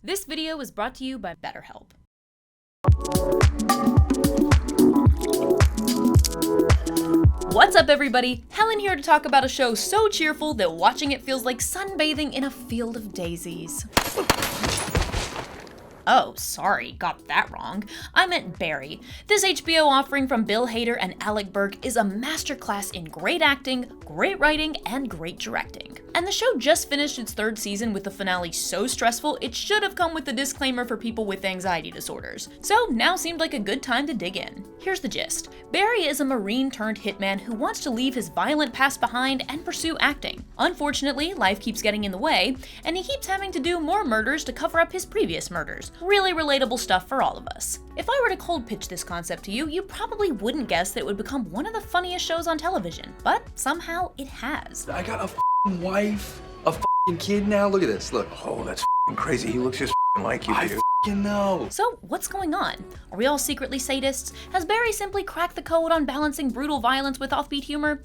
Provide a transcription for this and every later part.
This video was brought to you by BetterHelp. What's up, everybody? Helen here to talk about a show so cheerful that watching it feels like sunbathing in a field of daisies. Oh, sorry, got that wrong. I meant Barry. This HBO offering from Bill Hader and Alec Berg is a masterclass in great acting, great writing, and great directing. And the show just finished its third season with the finale so stressful it should have come with a disclaimer for people with anxiety disorders. So now seemed like a good time to dig in. Here's the gist. Barry is a Marine turned hitman who wants to leave his violent past behind and pursue acting. Unfortunately, life keeps getting in the way, and he keeps having to do more murders to cover up his previous murders. Really relatable stuff for all of us. If I were to cold pitch this concept to you, you probably wouldn't guess that it would become one of the funniest shows on television, but somehow it has. I got a wife, a kid now. Look at this, look. Oh, that's crazy. He looks just like you, dude. I know. So what's going on? Are we all secretly sadists? Has Barry simply cracked the code on balancing brutal violence with offbeat humor?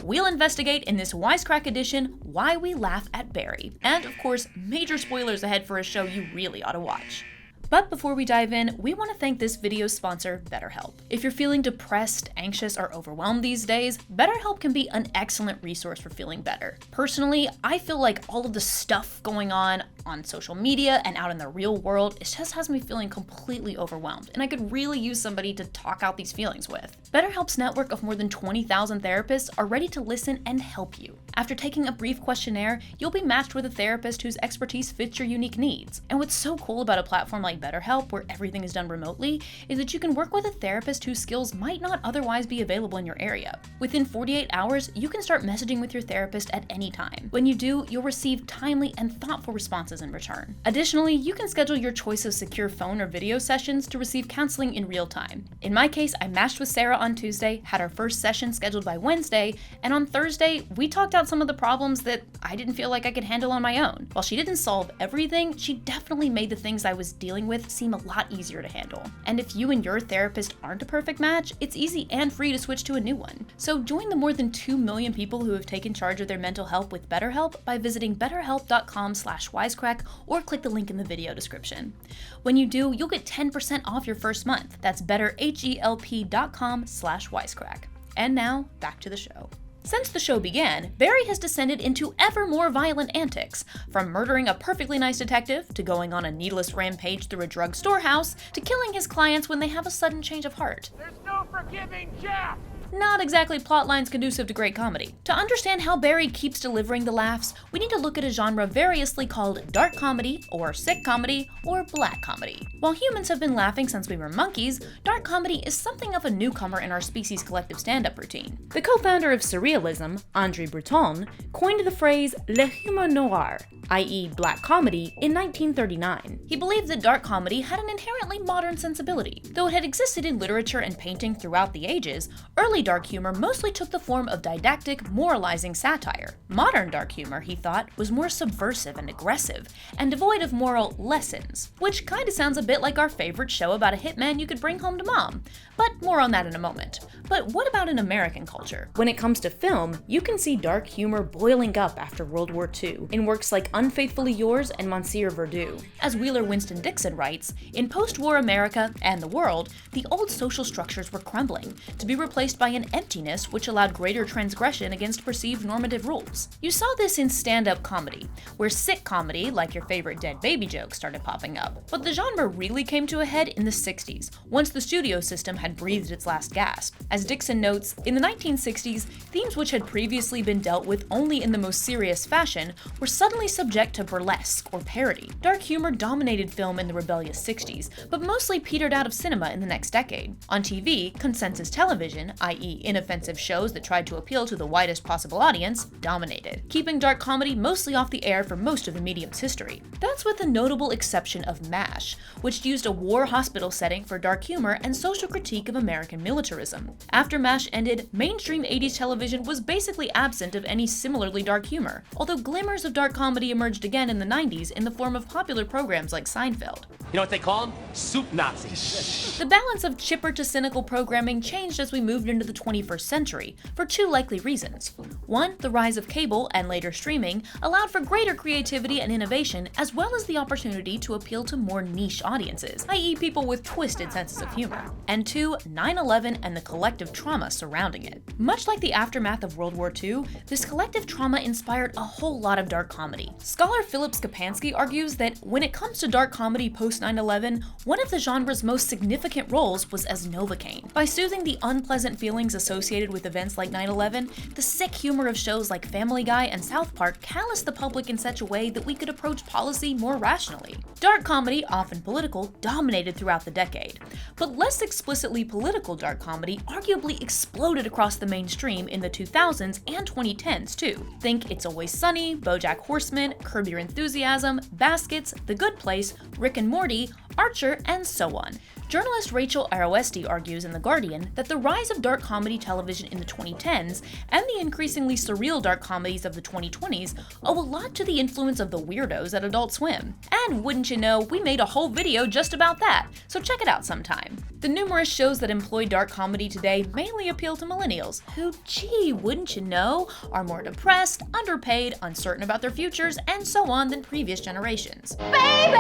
We'll investigate in this Wisecrack Edition why we laugh at Barry. And of course, major spoilers ahead for a show you really ought to watch. But before we dive in, we want to thank this video's sponsor, BetterHelp. If you're feeling depressed, anxious, or overwhelmed these days, BetterHelp can be an excellent resource for feeling better. Personally, I feel like all of the stuff going on social media and out in the real world, it just has me feeling completely overwhelmed, and I could really use somebody to talk out these feelings with. BetterHelp's network of more than 20,000 therapists are ready to listen and help you. After taking a brief questionnaire, you'll be matched with a therapist whose expertise fits your unique needs. And what's so cool about a platform like BetterHelp, where everything is done remotely, is that you can work with a therapist whose skills might not otherwise be available in your area. Within 48 hours, you can start messaging with your therapist at any time. When you do, you'll receive timely and thoughtful responses in return. Additionally, you can schedule your choice of secure phone or video sessions to receive counseling in real time. In my case, I matched with Sarah on Tuesday, had our first session scheduled by Wednesday, and on Thursday, we talked out some of the problems that I didn't feel like I could handle on my own. While she didn't solve everything, she definitely made the things I was dealing with seem a lot easier to handle. And if you and your therapist aren't a perfect match, it's easy and free to switch to a new one. So join the more than 2 million people who have taken charge of their mental health with BetterHelp by visiting betterhelp.com/wisecrack or click the link in the video description. When you do, you'll get 10% off your first month. That's betterhelp.com/wisecrack. And now, back to the show. Since the show began, Barry has descended into ever more violent antics, from murdering a perfectly nice detective, to going on a needless rampage through a drug storehouse, to killing his clients when they have a sudden change of heart. There's no forgiving Jeff! Not exactly plot lines conducive to great comedy. To understand how Barry keeps delivering the laughs, we need to look at a genre variously called dark comedy, or sick comedy, or black comedy. While humans have been laughing since we were monkeys, dark comedy is something of a newcomer in our species' collective stand-up routine. The co-founder of surrealism, Andre Breton, coined the phrase le humour noir, i.e. black comedy, in 1939. He believed that dark comedy had an inherently modern sensibility. Though it had existed in literature and painting throughout the ages, early dark humor mostly took the form of didactic, moralizing satire. Modern dark humor, he thought, was more subversive and aggressive, and devoid of moral lessons. Which kinda sounds a bit like our favorite show about a hitman you could bring home to mom. But more on that in a moment. But what about in American culture? When it comes to film, you can see dark humor boiling up after World War II, in works like Unfaithfully Yours and Monsieur Verdoux. As Wheeler Winston Dixon writes, in post-war America and the world, the old social structures were crumbling, to be replaced by an emptiness which allowed greater transgression against perceived normative rules. You saw this in stand-up comedy, where sick comedy, like your favorite dead baby jokes, started popping up. But the genre really came to a head in the 60s, once the studio system had breathed its last gasp. As Dixon notes, in the 1960s, themes which had previously been dealt with only in the most serious fashion were suddenly subject to burlesque or parody. Dark humor dominated film in the rebellious 60s, but mostly petered out of cinema in the next decade. On TV, consensus television, i.e. inoffensive shows that tried to appeal to the widest possible audience, dominated, keeping dark comedy mostly off the air for most of the medium's history. That's with the notable exception of MASH, which used a war hospital setting for dark humor and social critique of American militarism. After MASH ended, mainstream 80s television was basically absent of any similarly dark humor, although glimmers of dark comedy emerged again in the 90s in the form of popular programs like Seinfeld. You know what they call them? Soup Nazis. The balance of chipper to cynical programming changed as we moved into the the 21st century, for two likely reasons. One, the rise of cable and later streaming allowed for greater creativity and innovation, as well as the opportunity to appeal to more niche audiences, i.e. people with twisted senses of humor. And two, 9/11 and the collective trauma surrounding it. Much like the aftermath of World War II, this collective trauma inspired a whole lot of dark comedy. Scholar Philip Skapansky argues that when it comes to dark comedy post 9/11, one of the genre's most significant roles was as Novocaine. By soothing the unpleasant feelings associated with events like 9/11, the sick humor of shows like Family Guy and South Park calloused the public in such a way that we could approach policy more rationally. Dark comedy, often political, dominated throughout the decade, but less explicitly political dark comedy arguably exploded across the mainstream in the 2000s and 2010s too. Think It's Always Sunny, BoJack Horseman, Curb Your Enthusiasm, Baskets, The Good Place, Rick and Morty, Archer, and so on. Journalist Rachel Aroesti argues in The Guardian that the rise of dark comedy television in the 2010s and the increasingly surreal dark comedies of the 2020s owe a lot to the influence of the weirdos at Adult Swim. And wouldn't you know, we made a whole video just about that, so check it out sometime. The numerous shows that employ dark comedy today mainly appeal to millennials, who, gee, wouldn't you know, are more depressed, underpaid, uncertain about their futures, and so on than previous generations. Baby!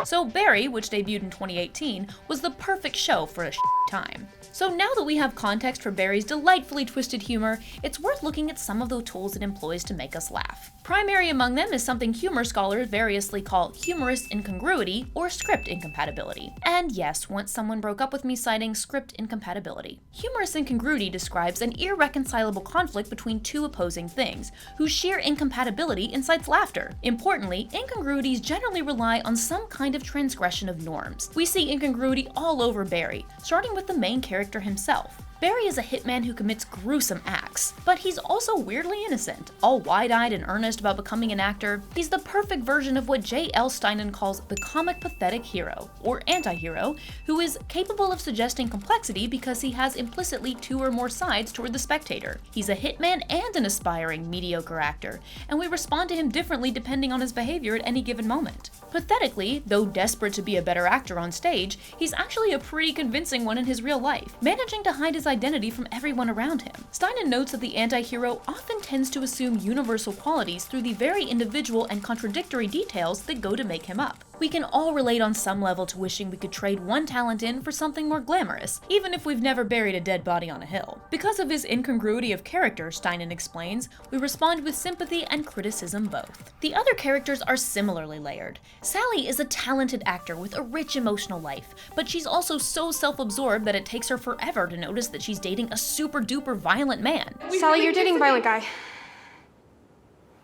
So Barry, which debuted in 2018, was the perfect show for a time. So now that we have context for Barry's delightfully twisted humor, it's worth looking at some of the tools it employs to make us laugh. Primary among them is something humor scholars variously call humorous incongruity or script incompatibility. And yes, once someone broke up with me citing script incompatibility. Humorous incongruity describes an irreconcilable conflict between two opposing things, whose sheer incompatibility incites laughter. Importantly, incongruities generally rely on some kind of transgression of norms. We see incongruity all over Barry, starting with the main character himself. Barry is a hitman who commits gruesome acts, but he's also weirdly innocent, all wide-eyed and earnest about becoming an actor. He's the perfect version of what J.L. Steinen calls the comic pathetic hero, or anti-hero, who is capable of suggesting complexity because he has implicitly two or more sides toward the spectator. He's a hitman and an aspiring, mediocre actor, and we respond to him differently depending on his behavior at any given moment. Pathetically, though desperate to be a better actor on stage, he's actually a pretty convincing one in his real life, managing to hide his identity from everyone around him. Steinen notes that the anti-hero often tends to assume universal qualities through the very individual and contradictory details that go to make him up. We can all relate on some level to wishing we could trade one talent in for something more glamorous, even if we've never buried a dead body on a hill. Because of his incongruity of character, Steinen explains, we respond with sympathy and criticism both. The other characters are similarly layered. Sally is a talented actor with a rich emotional life, but she's also so self-absorbed that it takes her forever to notice that she's dating a super-duper violent man. Sally, you're dating a violent guy.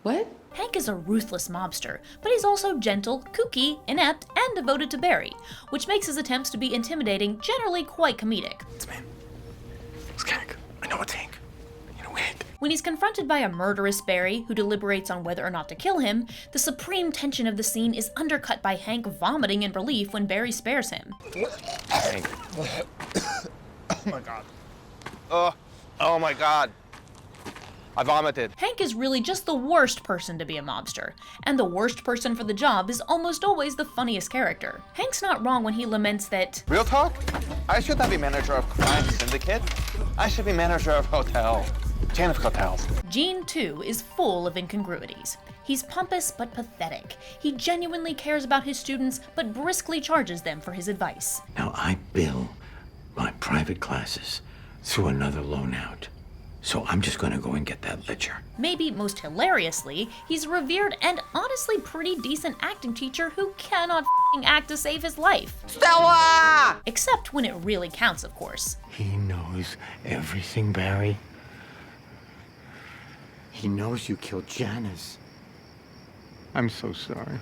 What? Hank is a ruthless mobster, but he's also gentle, kooky, inept, and devoted to Barry, which makes his attempts to be intimidating generally quite comedic. It's me. It's Hank. I know it's Hank. You know it. When he's confronted by a murderous Barry who deliberates on whether or not to kill him, the supreme tension of the scene is undercut by Hank vomiting in relief when Barry spares him. Hank. Oh my god. Oh my god. I vomited. Hank is really just the worst person to be a mobster, and the worst person for the job is almost always the funniest character. Hank's not wrong when he laments that, Real talk? I should not be manager of crime syndicate. I should be manager of hotel. Chain of hotels. Gene, too, is full of incongruities. He's pompous but pathetic. He genuinely cares about his students, but briskly charges them for his advice. Now I bill my private classes through another loan out. So I'm just gonna go and get that ledger. Maybe most hilariously, he's a revered and honestly pretty decent acting teacher who cannot f***ing act to save his life. Stella! Except when it really counts, of course. He knows everything, Barry. He knows you killed Janice. I'm so sorry.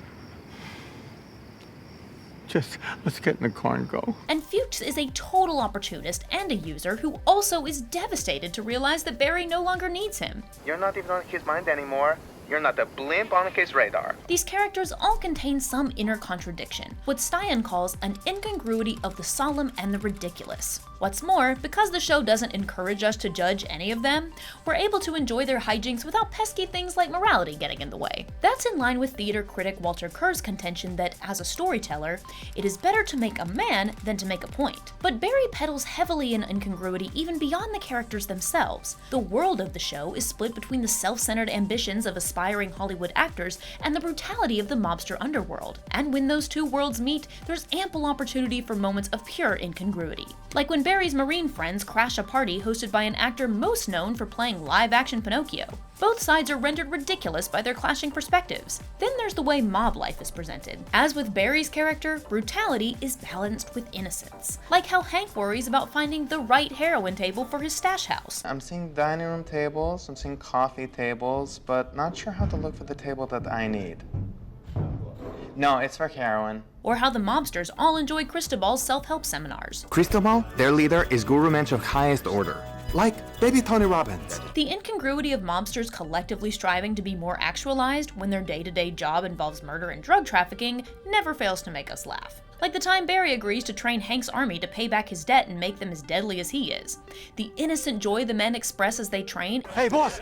Just, let's get in the car and go. And Fuchs is a total opportunist and a user who also is devastated to realize that Barry no longer needs him. You're not even on his mind anymore. You're not a blimp on his radar. These characters all contain some inner contradiction, what Stein calls an incongruity of the solemn and the ridiculous. What's more, because the show doesn't encourage us to judge any of them, we're able to enjoy their hijinks without pesky things like morality getting in the way. That's in line with theater critic Walter Kerr's contention that, as a storyteller, it is better to make a man than to make a point. But Barry peddles heavily in incongruity even beyond the characters themselves. The world of the show is split between the self-centered ambitions of aspiring Hollywood actors and the brutality of the mobster underworld. And when those two worlds meet, there's ample opportunity for moments of pure incongruity. Like when Barry's Marine friends crash a party hosted by an actor most known for playing live-action Pinocchio. Both sides are rendered ridiculous by their clashing perspectives. Then there's the way mob life is presented. As with Barry's character, brutality is balanced with innocence. Like how Hank worries about finding the right heroin table for his stash house. I'm seeing dining room tables, I'm seeing coffee tables, but not sure how to look for the table that I need. No, it's for heroin. Or how the mobsters all enjoy Cristobal's self-help seminars. Cristobal, their leader, is guru mensch of highest order. Like baby Tony Robbins. The incongruity of mobsters collectively striving to be more actualized when their day-to-day job involves murder and drug trafficking never fails to make us laugh. Like the time Barry agrees to train Hank's army to pay back his debt and make them as deadly as he is. The innocent joy the men express as they train, Hey, boss!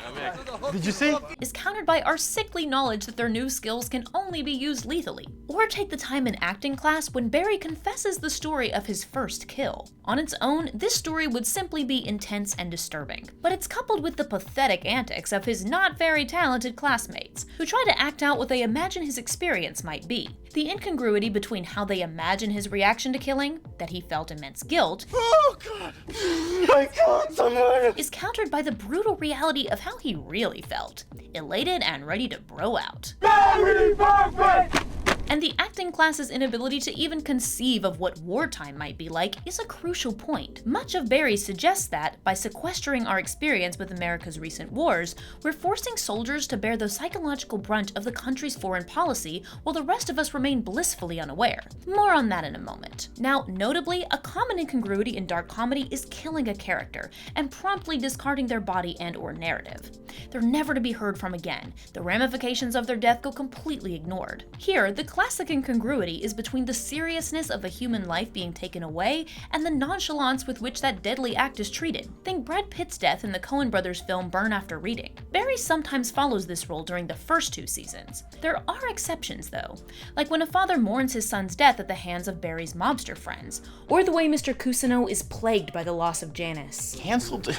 Did you see? is countered by our sickly knowledge that their new skills can only be used lethally. Or take the time in acting class when Barry confesses the story of his first kill. On its own, this story would simply be intense and disturbing. But it's coupled with the pathetic antics of his not very talented classmates, who try to act out what they imagine his experience might be. The incongruity between how they imagine his reaction to killing, that he felt immense guilt, Oh, God! I killed someone! is countered by the brutal reality of how he really felt, elated and ready to bro out. Very perfect! And the acting class's inability to even conceive of what wartime might be like is a crucial point. Much of Barry suggests that, by sequestering our experience with America's recent wars, we're forcing soldiers to bear the psychological brunt of the country's foreign policy while the rest of us remain blissfully unaware. More on that in a moment. Now, notably, a common incongruity in dark comedy is killing a character and promptly discarding their body and/or narrative. They're never to be heard from again. The ramifications of their death go completely ignored. Here, the classic incongruity is between the seriousness of a human life being taken away and the nonchalance with which that deadly act is treated. Think Brad Pitt's death in the Coen brothers film Burn After Reading. Barry sometimes follows this role during the first 2 seasons. There are exceptions though, like when a father mourns his son's death at the hands of Barry's mobster friends, or the way Mr. Cousineau is plagued by the loss of Janice. Cancelled?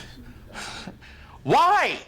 Why?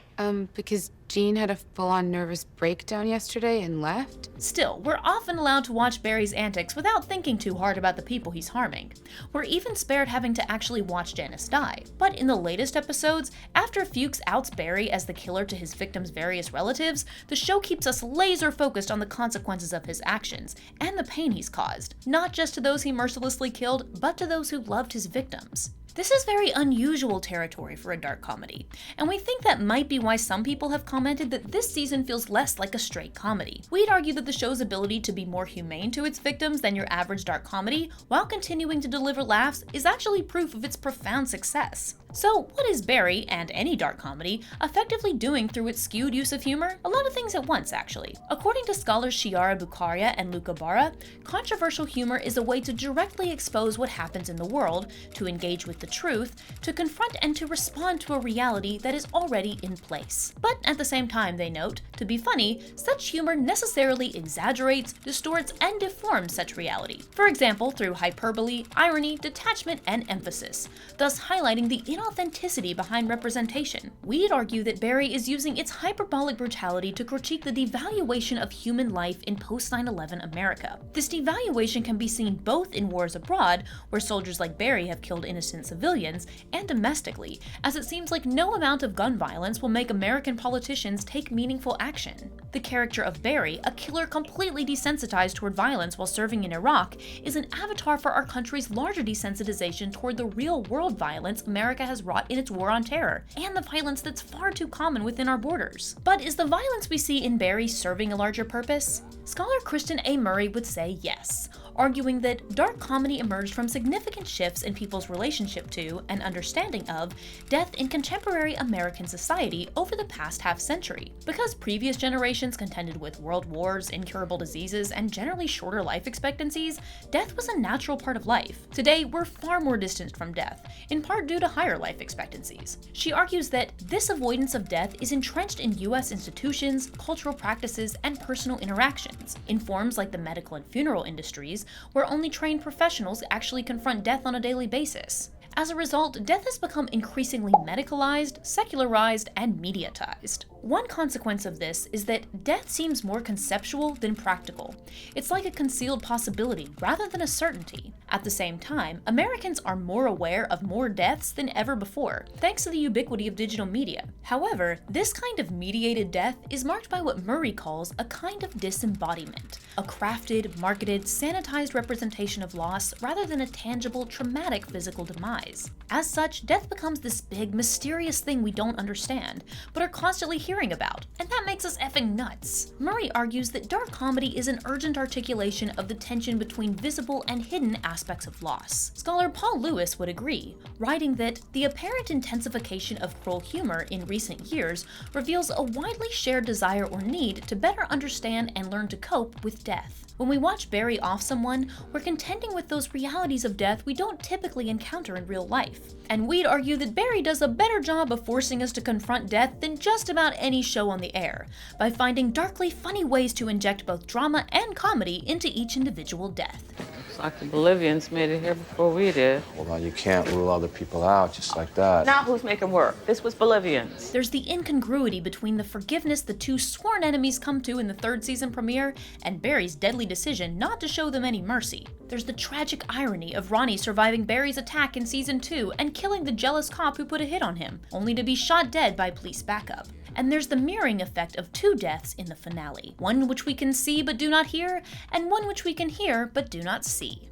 Because Jean had a full-on nervous breakdown yesterday and left. Still, we're often allowed to watch Barry's antics without thinking too hard about the people he's harming. We're even spared having to actually watch Janice die. But in the latest episodes, after Fuchs outs Barry as the killer to his victims' various relatives, the show keeps us laser focused on the consequences of his actions and the pain he's caused, not just to those he mercilessly killed, but to those who loved his victims. This is very unusual territory for a dark comedy, and we think that might be why some people have commented that this season feels less like a straight comedy. We'd argue that the show's ability to be more humane to its victims than your average dark comedy, while continuing to deliver laughs, is actually proof of its profound success. So what is Barry, and any dark comedy, effectively doing through its skewed use of humor? A lot of things at once, actually. According to scholars Chiara Buccaria and Luca Barra, controversial humor is a way to directly expose what happens in the world, to engage with the truth, to confront and to respond to a reality that is already in place. But at the same time, they note, to be funny, such humor necessarily exaggerates, distorts, and deforms such reality. For example, through hyperbole, irony, detachment, and emphasis, thus highlighting the inauthenticity behind representation. We'd argue that Barry is using its hyperbolic brutality to critique the devaluation of human life in post-9/11 America. This devaluation can be seen both in wars abroad, where soldiers like Barry have killed innocent civilians, and domestically, as it seems like no amount of gun violence will make American politicians take meaningful action. The character of Barry, a killer completely desensitized toward violence while serving in Iraq, is an avatar for our country's larger desensitization toward the real-world violence America has wrought in its war on terror, and the violence that's far too common within our borders. But is the violence we see in Barry serving a larger purpose? Scholar Kristen A. Murray would say yes. arguing that dark comedy emerged from significant shifts in people's relationship to and understanding of death in contemporary American society over the past half-century. Because previous generations contended with world wars, incurable diseases, and generally shorter life expectancies, death was a natural part of life. Today, we're far more distanced from death, in part due to higher life expectancies. She argues that this avoidance of death is entrenched in US institutions, cultural practices, and personal interactions, in forms like the medical and funeral industries, where only trained professionals actually confront death on a daily basis. As a result, death has become increasingly medicalized, secularized, and mediatized. One consequence of this is that death seems more conceptual than practical. It's like a concealed possibility rather than a certainty. At the same time, Americans are more aware of more deaths than ever before, thanks to the ubiquity of digital media. However, this kind of mediated death is marked by what Murray calls a kind of disembodiment, a crafted, marketed, sanitized representation of loss rather than a tangible, traumatic physical demise. As such, death becomes this big, mysterious thing we don't understand, but are constantly hearing about, and that makes us effing nuts. Murray argues that dark comedy is an urgent articulation of the tension between visible and hidden aspects of loss. Scholar Paul Lewis would agree, writing that the apparent intensification of cruel humor in recent years reveals a widely shared desire or need to better understand and learn to cope with death. When we watch Barry off someone, we're contending with those realities of death we don't typically encounter in real life. And we'd argue that Barry does a better job of forcing us to confront death than just about any show on the air, by finding darkly funny ways to inject both drama and comedy into each individual death. Looks like the Bolivians made it here before we did. Well, you can't rule other people out just like that. Now who's making work? This was Bolivians. There's the incongruity between the forgiveness the two sworn enemies come to in the third season premiere and Barry's deadly decision not to show them any mercy. There's the tragic irony of Ronnie surviving Barry's attack in season 2 and killing the jealous cop who put a hit on him, only to be shot dead by police backup. And there's the mirroring effect of two deaths in the finale, one which we can see but do not hear, and one which we can hear but do not see.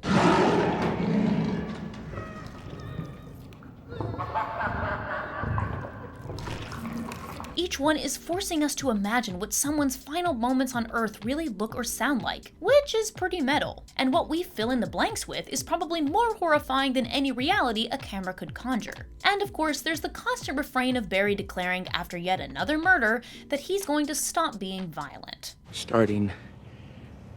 Each one is forcing us to imagine what someone's final moments on Earth really look or sound like, which is pretty metal. And what we fill in the blanks with is probably more horrifying than any reality a camera could conjure. And of course, there's the constant refrain of Barry declaring after yet another murder that he's going to stop being violent. Starting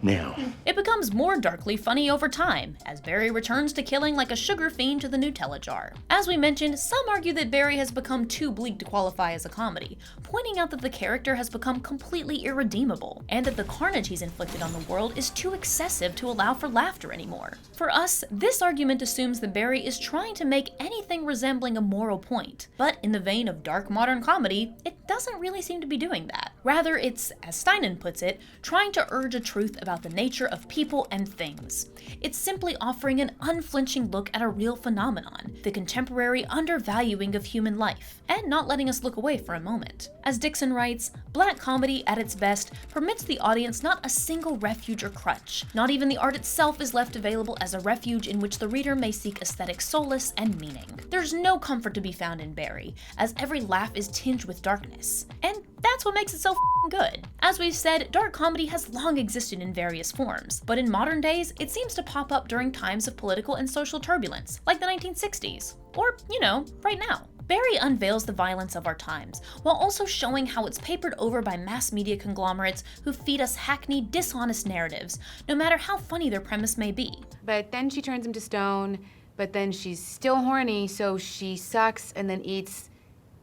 now. It becomes more darkly funny over time, as Barry returns to killing like a sugar fiend to the Nutella jar. As we mentioned, some argue that Barry has become too bleak to qualify as a comedy, pointing out that the character has become completely irredeemable, and that the carnage he's inflicted on the world is too excessive to allow for laughter anymore. For us, this argument assumes that Barry is trying to make anything resembling a moral point, but in the vein of dark modern comedy, it doesn't really seem to be doing that. Rather, it's, as Steinen puts it, trying to urge a truth about the nature of people and things. It's simply offering an unflinching look at a real phenomenon, the contemporary undervaluing of human life, and not letting us look away for a moment. As Dixon writes, black comedy at its best permits the audience not a single refuge or crutch. Not even the art itself is left available as a refuge in which the reader may seek aesthetic solace and meaning. There's no comfort to be found in Barry, as every laugh is tinged with darkness. And that's what makes it so good. As we've said, dark comedy has long existed in various forms, but in modern days, it seems to pop up during times of political and social turbulence, like the 1960s. Or, right now. Barry unveils the violence of our times, while also showing how it's papered over by mass media conglomerates who feed us hackneyed, dishonest narratives, no matter how funny their premise may be. But then she turns him to stone, but then she's still horny, so she sucks and then eats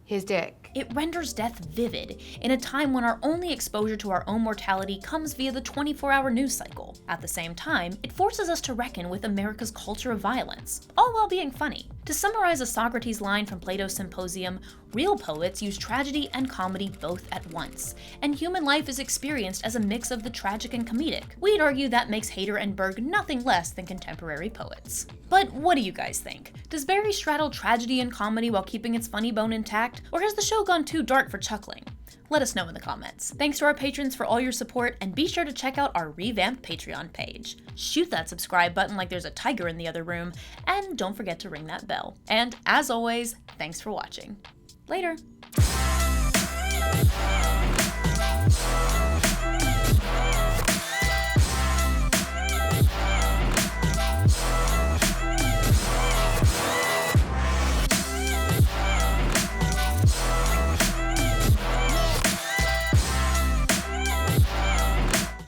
his dick. It renders death vivid, in a time when our only exposure to our own mortality comes via the 24-hour news cycle. At the same time, it forces us to reckon with America's culture of violence, all while being funny. To summarize a Socrates line from Plato's Symposium, real poets use tragedy and comedy both at once, and human life is experienced as a mix of the tragic and comedic. We'd argue that makes Hader and Berg nothing less than contemporary poets. But what do you guys think? Does Barry straddle tragedy and comedy while keeping its funny bone intact, or has the show gone too dark for chuckling? Let us know in the comments. Thanks to our patrons for all your support, and be sure to check out our revamped Patreon page. Shoot that subscribe button like there's a tiger in the other room, and don't forget to ring that bell. And as always, thanks for watching. Later.